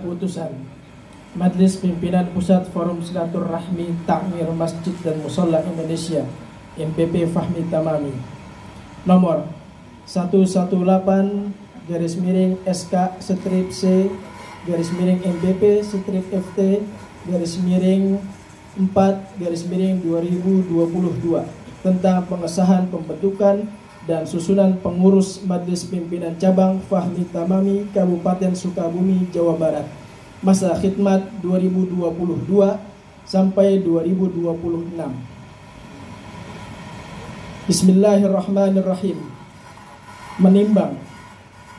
keputusan Majelis Pimpinan Pusat Forum Silaturahmi Takmir Masjid dan Musholla Indonesia MPP Fahmi Tamami nomor 118-SK-FT-4-2022 tentang pengesahan pembentukan dan susunan pengurus Majelis Pimpinan Cabang Fahmi Tamami Kabupaten Sukabumi, Jawa Barat, masa khidmat 2022 sampai 2026. Bismillahirrahmanirrahim. Menimbang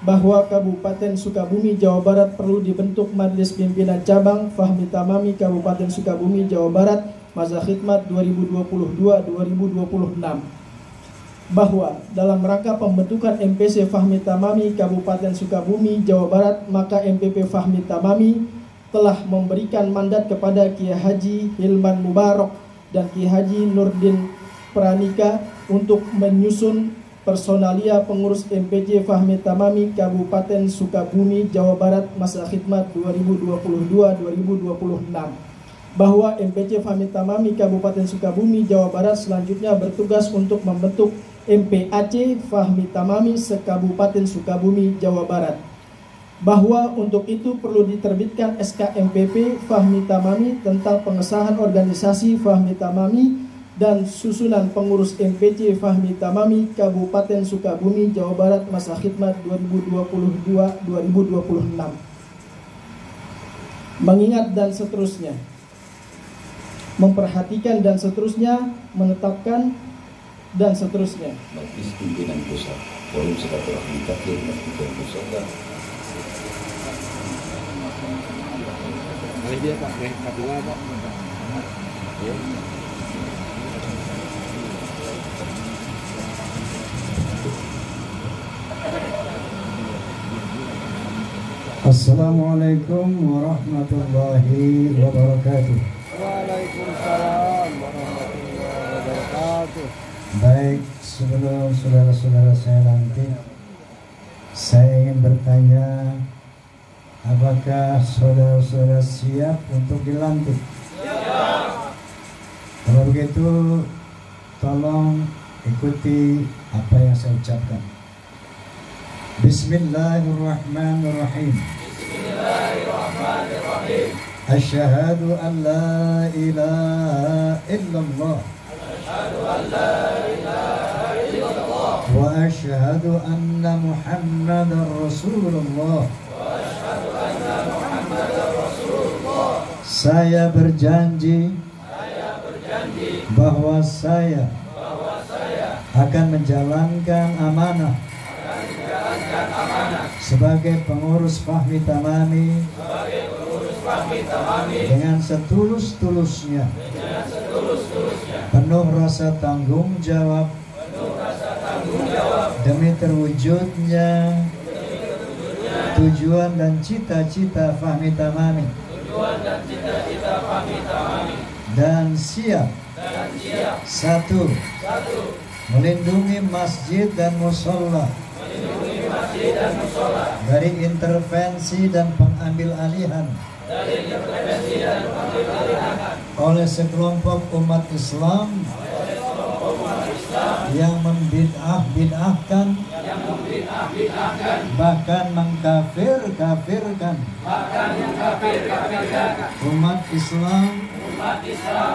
bahwa Kabupaten Sukabumi, Jawa Barat perlu dibentuk Majelis Pimpinan Cabang Fahmi Tamami Kabupaten Sukabumi, Jawa Barat, masa khidmat 2022-2026. Bahwa dalam rangka pembentukan MPC Fahmi Tamami Kabupaten Sukabumi, Jawa Barat, maka MPP Fahmi Tamami telah memberikan mandat kepada Kiai Haji Hilman Mubarak dan Kiai Haji Nurdin Pranika untuk menyusun personalia pengurus MPC Fahmi Tamami Kabupaten Sukabumi, Jawa Barat, masa khidmat 2022-2026. Bahwa MPC Fahmi Tamami Kabupaten Sukabumi, Jawa Barat selanjutnya bertugas untuk membentuk MPAC Fahmi Tamami se-Kabupaten Sukabumi, Jawa Barat. Bahwa untuk itu perlu diterbitkan SK MPP Fahmi Tamami tentang pengesahan organisasi Fahmi Tamami dan susunan pengurus MPC Fahmi Tamami Kabupaten Sukabumi, Jawa Barat, masa khidmat 2022-2026. Mengingat dan seterusnya, memperhatikan dan seterusnya, menetapkan dan seterusnya. Majelis Pimpinan Pusat Forum Silaturahmi Takmir Masjid dan Musholla. Dia Pak, Kapula Pak. Ya. Assalamualaikum warahmatullahi wabarakatuh. Waalaikumsalam warahmatullahi wabarakatuh. Baik, sebelum saudara-saudara saya lantik, saya ingin bertanya, apakah saudara-saudara siap untuk dilantik? Siap. Kalau begitu, tolong ikuti apa yang saya ucapkan. Bismillahirrahmanirrahim. Bismillahirrahmanirrahim. Asyhadu an la ilaha illallah. Asyhadu an la ilaha illallah. Wa asyhadu anna Muhammadar Rasulullah. Wa asyhadu anna Muhammadar Rasulullah. Saya berjanji bahwa saya akan menjalankan amanah sebagai pengurus Fahmi Tamami dengan setulus-tulusnya, penuh rasa tanggung jawab demi terwujudnya tujuan dan cita-cita Fahmi Tamami, dan siap satu, melindungi masjid dan musholla dari intervensi dan pengambil alihan oleh sekelompok umat Islam yang membid'ah-bid'ahkan, bahkan mengkafir-kafirkan umat Islam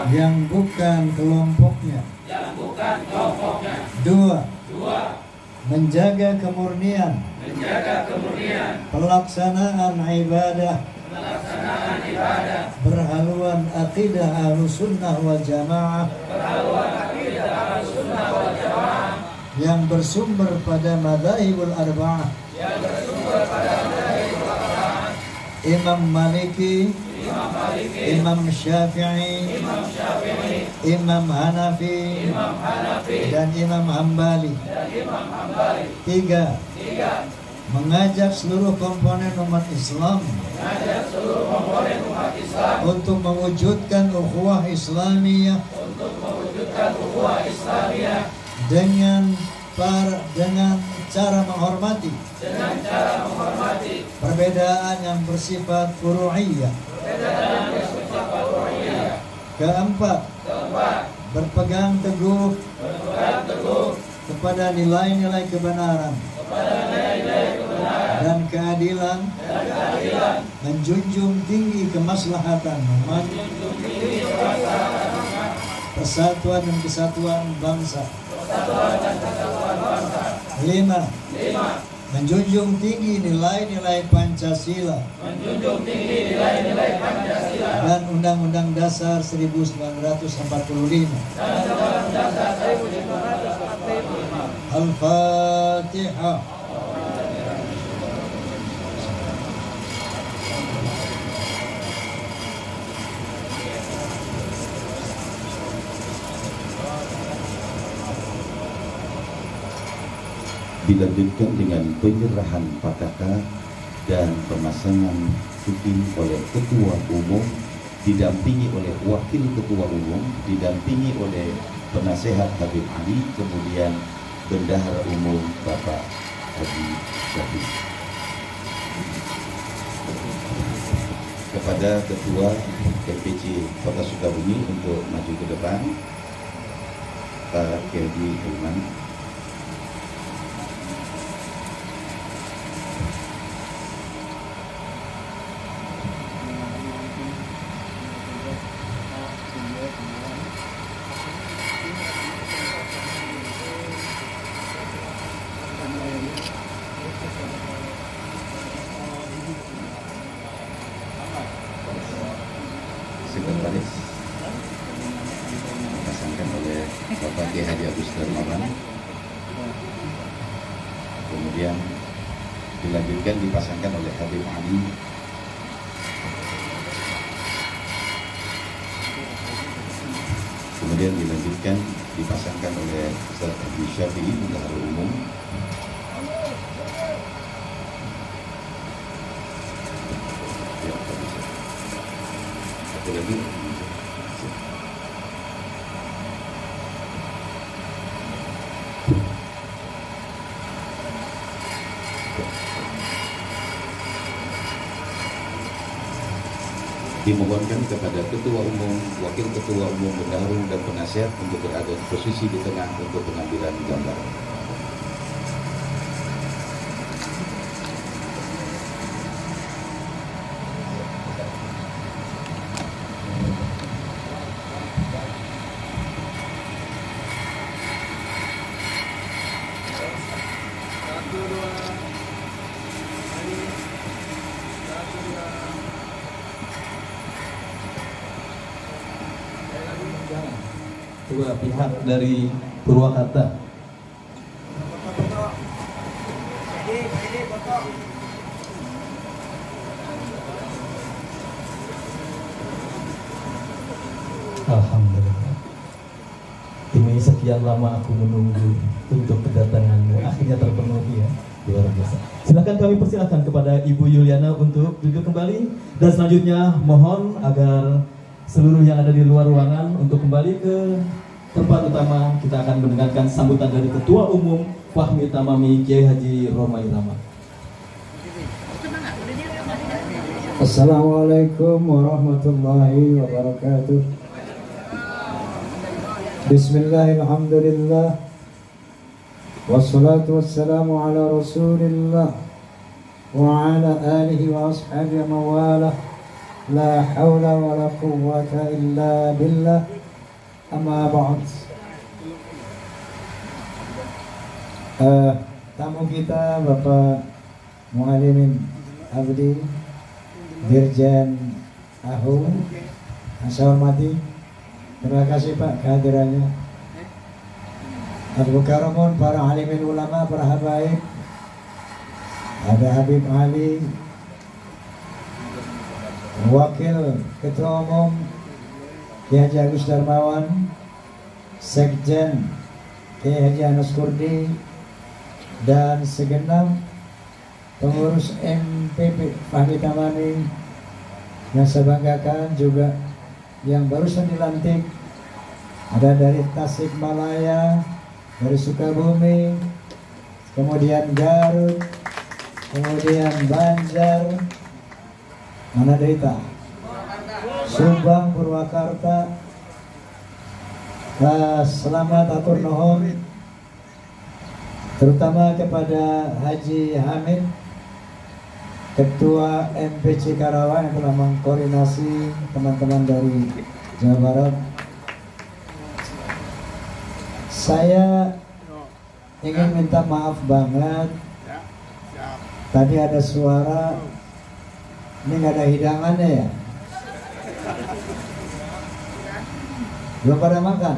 yang bukan kelompoknya. Dua, menjaga kemurnian pelaksanaan ibadah berhaluan akidah Ahlussunnah wal Jamaah yang bersumber pada madzhabul arba'ah, Imam Maliki, Imam Syafi'i, Imam Hanafi, dan Imam Hambali. Tiga, mengajak seluruh komponen umat Islam untuk mewujudkan ukhuwah Islamiyah dengan cara menghormati perbedaan yang bersifat furu'iyah. Keempat, berpegang teguh kepada nilai-nilai kebenaran dan keadilan, menjunjung tinggi kemaslahatan persatuan dan kesatuan bangsa. 5. Menjunjung tinggi nilai-nilai Pancasila dan Undang-Undang Dasar 1945. Al-Fatihah. Dilanjutkan dengan penyerahan pataka dan pemasangan cuti oleh Ketua Umum, didampingi oleh Wakil Ketua Umum, didampingi oleh Penasehat Habib Ali, kemudian Bendahara Umum Bapak Haji Syafiq. Kepada Ketua MPC Kota Sukabumi untuk maju ke depan, Pak Kiai Hilman. Sekretaris dipasangkan oleh Bapak Kiai Haji Agus Darmawan, kemudian dilanjutkan dipasangkan oleh Habib Ali, kemudian dilanjutkan dipasangkan oleh Ustaz Haji Syafi'i, Bendahara Umum. Lagi dimohonkan kepada Ketua Umum, Wakil Ketua Umum, Bendahara dan Penasihat untuk berada di posisi di tengah untuk pengambilan gambar. Dua pihak dari Purwakarta. Alhamdulillah. Ini sekian lama aku menunggu untuk kedatanganmu, akhirnya terpenuhi ya. Luar biasa. Silakan kami persilakan kepada Ibu Yuliana untuk duduk kembali, dan selanjutnya mohon agar seluruh yang ada di luar ruangan untuk kembali ke tempat utama. Kita akan mendengarkan sambutan dari Ketua Umum Fahmi Tamami Kiai Haji Romai Rama. Assalamualaikum warahmatullahi wabarakatuh. Bismillahirrahmanirrahim. Wassalatu wassalamu ala Rasulillah wa ala alihi wa ashabihi mawalah. La hawla wa la quwwata illa billah. Amma ba'd. Tamu kita Bapak Muallimin Abdi Dirjen Ahu, saya hormati. Terima kasih Pak kehadirannya. Abu Karamun, para alimin ulama, para habaib, ada Habib Ali, Wakil Ketua Umum Kiai Haji Agus Darmawan, Sekjen Kiai Haji Anas Kurdi, dan segenap pengurus MPP Fahmi Tamami yang saya banggakan, juga yang barusan dilantik ada dari Tasikmalaya, dari Sukabumi, kemudian Garut, kemudian Banjar, mana Derita, Subang, Purwakarta. Selamat atur nuhun terutama kepada Haji Hamid, Ketua MPC Karawang yang telah mengkoordinasi teman-teman dari Jawa Barat. Saya ingin minta maaf banget, tadi ada suara, ini nggak ada hidangannya ya? Belum pada makan?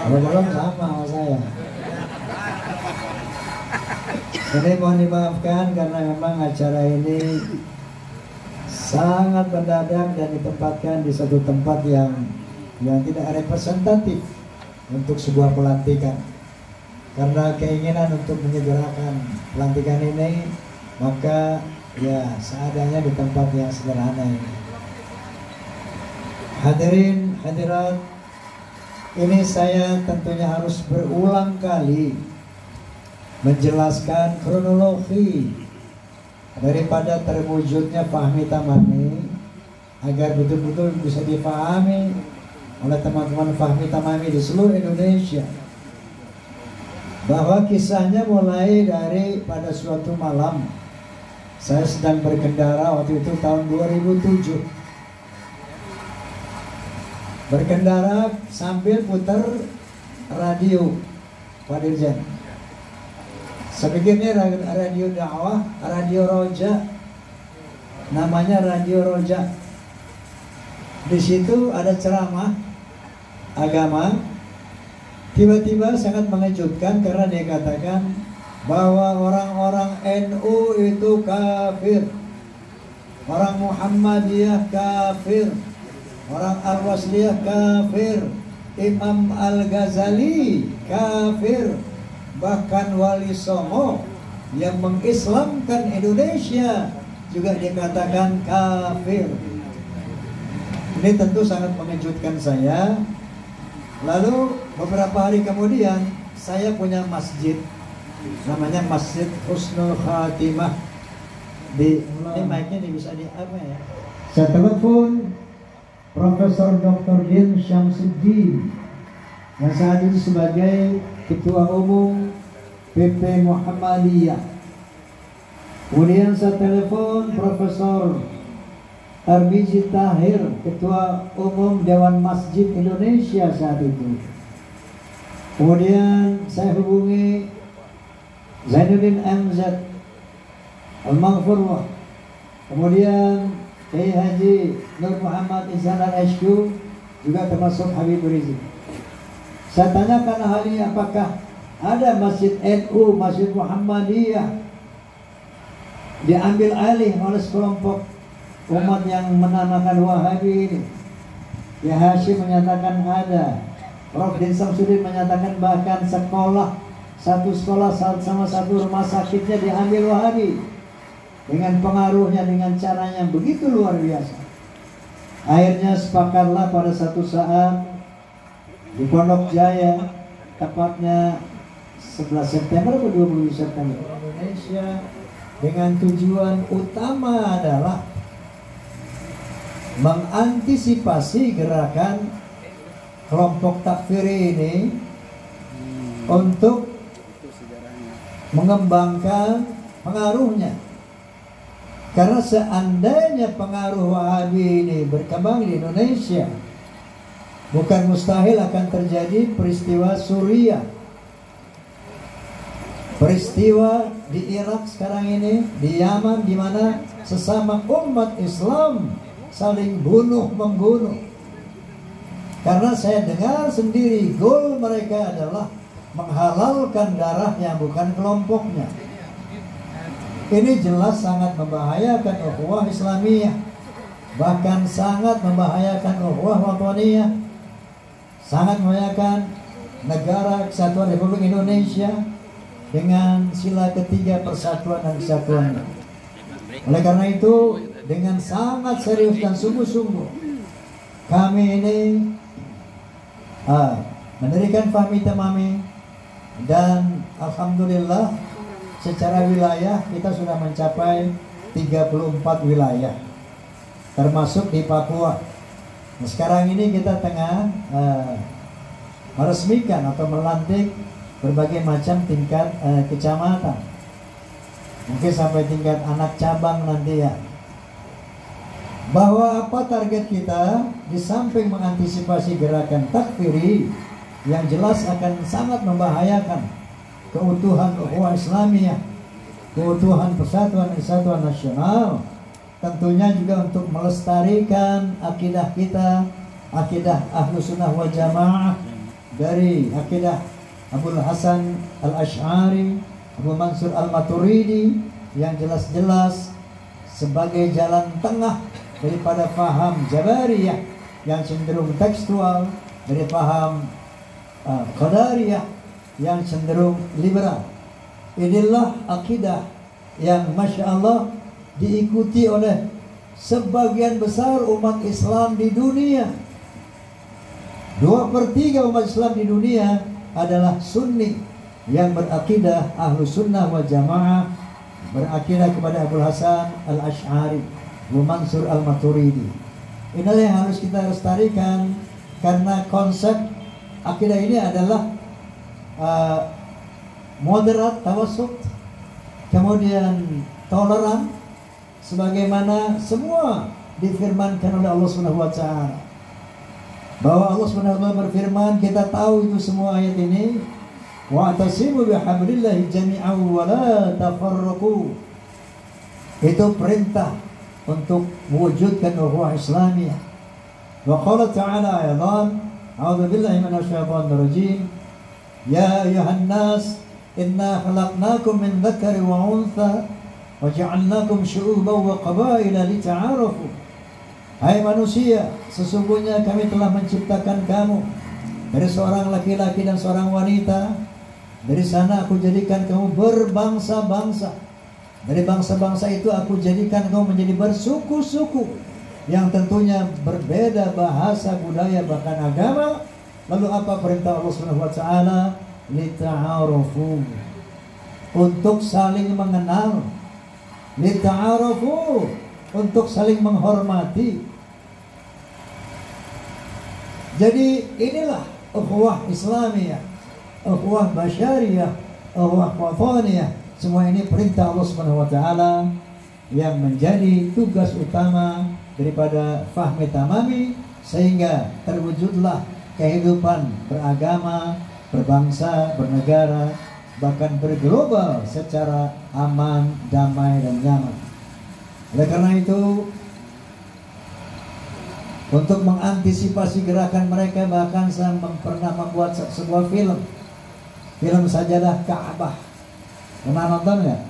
Belum sama saya. Jadi mohon dimaafkan karena memang acara ini sangat mendadak dan ditempatkan di satu tempat yang tidak representatif untuk sebuah pelantikan. Karena keinginan untuk menyegerakan pelantikan ini, maka ya seadanya di tempat yang sederhana ini. Hadirin hadirat, ini saya tentunya harus berulang kali menjelaskan kronologi daripada terwujudnya Fahmi Tamami agar betul-betul bisa dipahami oleh teman-teman Fahmi Tamami di seluruh Indonesia, bahwa kisahnya mulai dari pada suatu malam saya sedang berkendara, waktu itu tahun 2007, berkendara sambil putar radio Pak Dirjen. Sebegini radio dakwah, radio Roja, namanya radio Roja. Di situ ada ceramah agama. Tiba-tiba sangat mengejutkan karena dia katakan bahwa orang-orang NU itu kafir, orang Muhammadiyah kafir, orang Al-Wasliyah kafir, Imam Al-Ghazali kafir, bahkan Wali Songo yang mengislamkan Indonesia juga dikatakan kafir. Ini tentu sangat mengejutkan saya. Lalu beberapa hari kemudian saya punya masjid, namanya Masjid Husnul Khatimah. Ini mic-nya bisa di apa ya? Saya telepon Profesor Dr. Din Syamsuddin yang saat ini sebagai Ketua Umum PP Muhammadiyah. Kemudian saya telepon Profesor Arbizi Tahir, Ketua Umum Dewan Masjid Indonesia saat itu. Kemudian saya hubungi Zainuddin MZ Al-Maghfurlah. Kemudian Kiai Haji Nur Muhammad Ihsan HQ, juga termasuk Habib Rizik. Saya tanyakan hal ini, apakah ada masjid NU, masjid Muhammadiyah diambil alih oleh sekelompok umat yang menamakan Wahabi ini? Ya, Hashim menyatakan ada. Prof. Din Samsudin menyatakan bahkan satu sekolah sama satu rumah sakitnya diambil Wahabi. Dengan pengaruhnya, dengan caranya yang begitu luar biasa. Akhirnya sepakatlah pada satu saat di Pondok Jaya, tepatnya 11 September atau 20 September Indonesia, dengan tujuan utama adalah mengantisipasi gerakan kelompok takfir ini untuk mengembangkan pengaruhnya. Karena seandainya pengaruh Wahabi ini berkembang di Indonesia, bukan mustahil akan terjadi peristiwa Suriah, peristiwa di Irak sekarang ini, di Yaman, di mana sesama umat Islam saling bunuh-membunuh. Karena saya dengar sendiri goal mereka adalah menghalalkan darahnya, bukan kelompoknya. Ini jelas sangat membahayakan ukhuwah Islamiyah, bahkan sangat membahayakan ukhuwah Wataniyah, sangat membahayakan negara kesatuan Republik Indonesia dengan sila ketiga persatuan dan kesatuan. Oleh karena itu, dengan sangat serius dan sungguh-sungguh kami ini mendirikan Fahmi Tamami, dan alhamdulillah secara wilayah kita sudah mencapai 34 wilayah, termasuk di Papua. Nah, sekarang ini kita tengah meresmikan atau melantik berbagai macam tingkat kecamatan, mungkin sampai tingkat anak cabang nanti ya. Bahwa apa target kita, di samping mengantisipasi gerakan takfiri yang jelas akan sangat membahayakan keutuhan ukhuwah Islamiyah, keutuhan persatuan kesatuan nasional, tentunya juga untuk melestarikan akidah kita, akidah Ahlus Sunnah wal Jamaah, dari akidah Abul Hasan Al-Ash'ari, Abu Mansur Al-Maturidi, yang jelas-jelas sebagai jalan tengah daripada paham Jabariyah yang cenderung tekstual, dari paham Qadariyah yang cenderung liberal. Inilah akidah yang Masya Allah diikuti oleh sebagian besar umat Islam di dunia. 2/3 umat Islam di dunia adalah Sunni yang berakidah Ahlus Sunnah wal Jamaah, berakidah kepada Abul Hasan Al-Ash'ari, Abu Mansur Al-Maturidi. Inilah yang harus kita lestarikan, karena konsep akidah ini adalah moderat, tawasud, kemudian toleran, sebagaimana semua difirmankan oleh Allah Subhanahu wa taala. Bahwa Allah Subhanahu wa taala berfirman, kita tahu itu semua ayat ini, wa'tasimu bihablillahi jami'an wa la tafarraqu. Itu perintah untuk mewujudkan ukhuwah Islamiyah. Wa qala ta'ala ayatan, a'udzu billahi minasyaitonir rajim, ya ayuhan nas inna khalaqnakum min dzakari wa untha wa ja'alnakum syu'uban wa qabaila lita'arafu. Hai manusia, sesungguhnya kami telah menciptakan kamu dari seorang laki-laki dan seorang wanita. Dari sana aku jadikan kamu berbangsa-bangsa. Dari bangsa-bangsa itu aku jadikan kamu menjadi bersuku-suku yang tentunya berbeda bahasa, budaya, bahkan agama. Lalu apa perintah Allah Subhanahu wa taala? Lita'arufu, untuk saling mengenal. Lita'arufu, untuk saling menghormati. Jadi inilah ukhuwah Islamiyah, ukhuwah Basyariyah, ukhuwah Wataniyah. Semua ini perintah Allah Subhanahu wa taala yang menjadi tugas utama daripada Fahmi Tamami, sehingga terwujudlah kehidupan beragama, berbangsa, bernegara, bahkan berglobal secara aman, damai, dan nyaman. Oleh karena itu, untuk mengantisipasi gerakan mereka, bahkan saya pernah membuat sebuah film Sajadah Ka'bah. Pernah nonton nggak?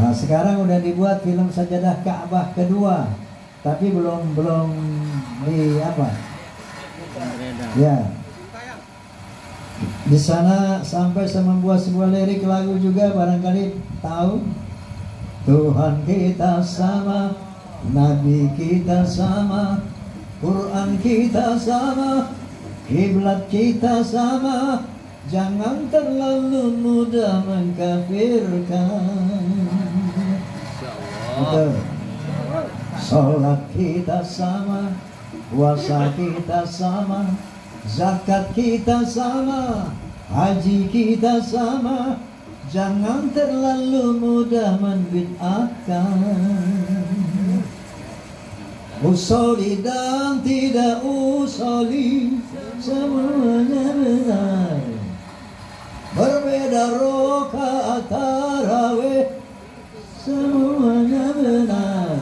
Nah, sekarang udah dibuat film Sajadah Ka'bah kedua, tapi belum di apa? Ya. Di sana sampai saya membuat sebuah lirik lagu juga, barangkali tahu. Tuhan kita sama, Nabi kita sama, Quran kita sama, kiblat kita sama. Jangan terlalu mudah mengkafirkan. Salat kita sama, puasa kita sama, zakat kita sama, haji kita sama. Jangan terlalu mudah membid'ahkan. Usoli dan tidak usoli, semuanya benar. Berbeda rakaat tarawih, semuanya benar.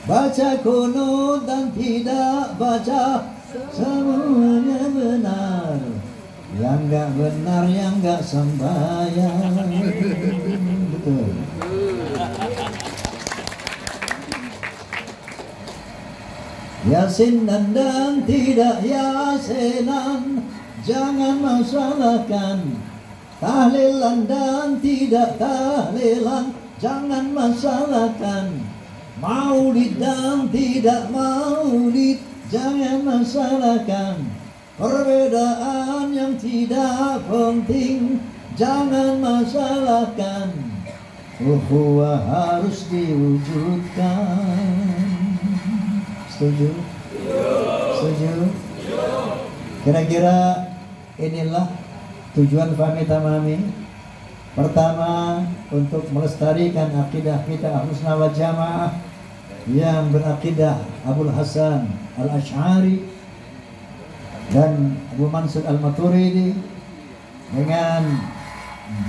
Baca kunut dan tidak baca, semuanya benar. Yang enggak benar, yang enggak sembahyang. Betul. Yasinan dan tidak yasinan, jangan masalahkan. Tahlilan dan tidak tahlilan, jangan masalahkan. Maulid dan tidak maulid, jangan masalahkan. Perbedaan yang tidak penting, jangan masalahkan, ukhuwah harus diwujudkan. Setuju? Setuju? Kira-kira inilah tujuan Fahmi Tamami. Pertama, untuk melestarikan akidah kita Ahlussunnah wal Jamaah yang berakidah Abul Hasan Al-Asy'ari dan Abu Mansur Al-Maturidi dengan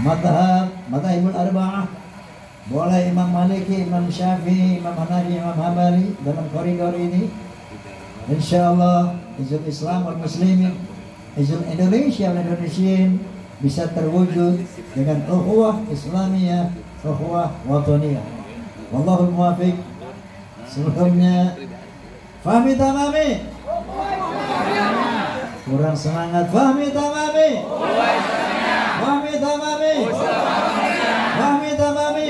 madhabul arba'ah, boleh Imam Maliki, Imam Syafi'i, Imam Hanafi, Imam Hambali dalam koridor ini. Insyaallah Hizbul Islam wal Muslimin, Hizbul Indonesia wal Indonesian bisa terwujud dengan ukhuwah Islamiyah, ukhuwah wataniyah. Wallahul muwaffiq. Sebelumnya Fahmi Tamami. Kurang semangat. Fahmi Tamami. Fahmi Tamami. Fahmi Tamami.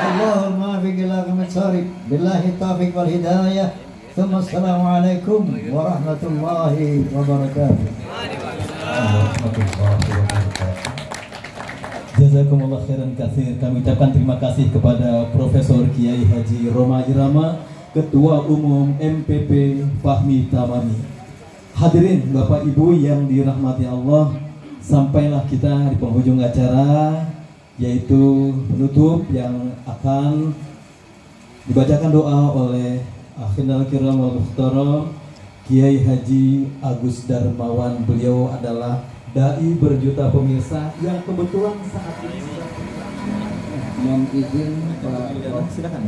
Allahul muwaffiq ila aqwamit thoriq. Billahi taufiq wal hidayah. Assalamualaikum warahmatullahi wabarakatuh. Jazakumullah khairan katsir. Kami ucapkan terima kasih kepada Profesor Kiai Haji Roma Irama, Ketua Umum MPP Fahmi Tamami. Hadirin Bapak Ibu yang dirahmati Allah, sampailah kita di penghujung acara, yaitu penutup yang akan dibacakan doa oleh Akhirul Kiram wal Muhtaram Kiai Haji Agus Darmawan. Beliau adalah dai berjuta pemirsa yang kebetulan saat ini Mohon izin Pak. silakan.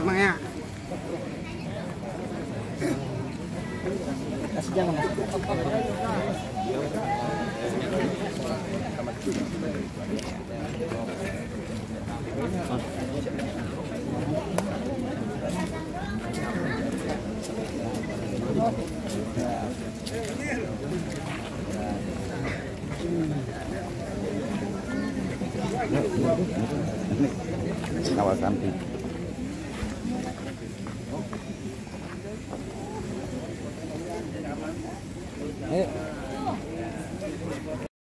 Maya. Kasih jangan. Kawal samping. Ayo.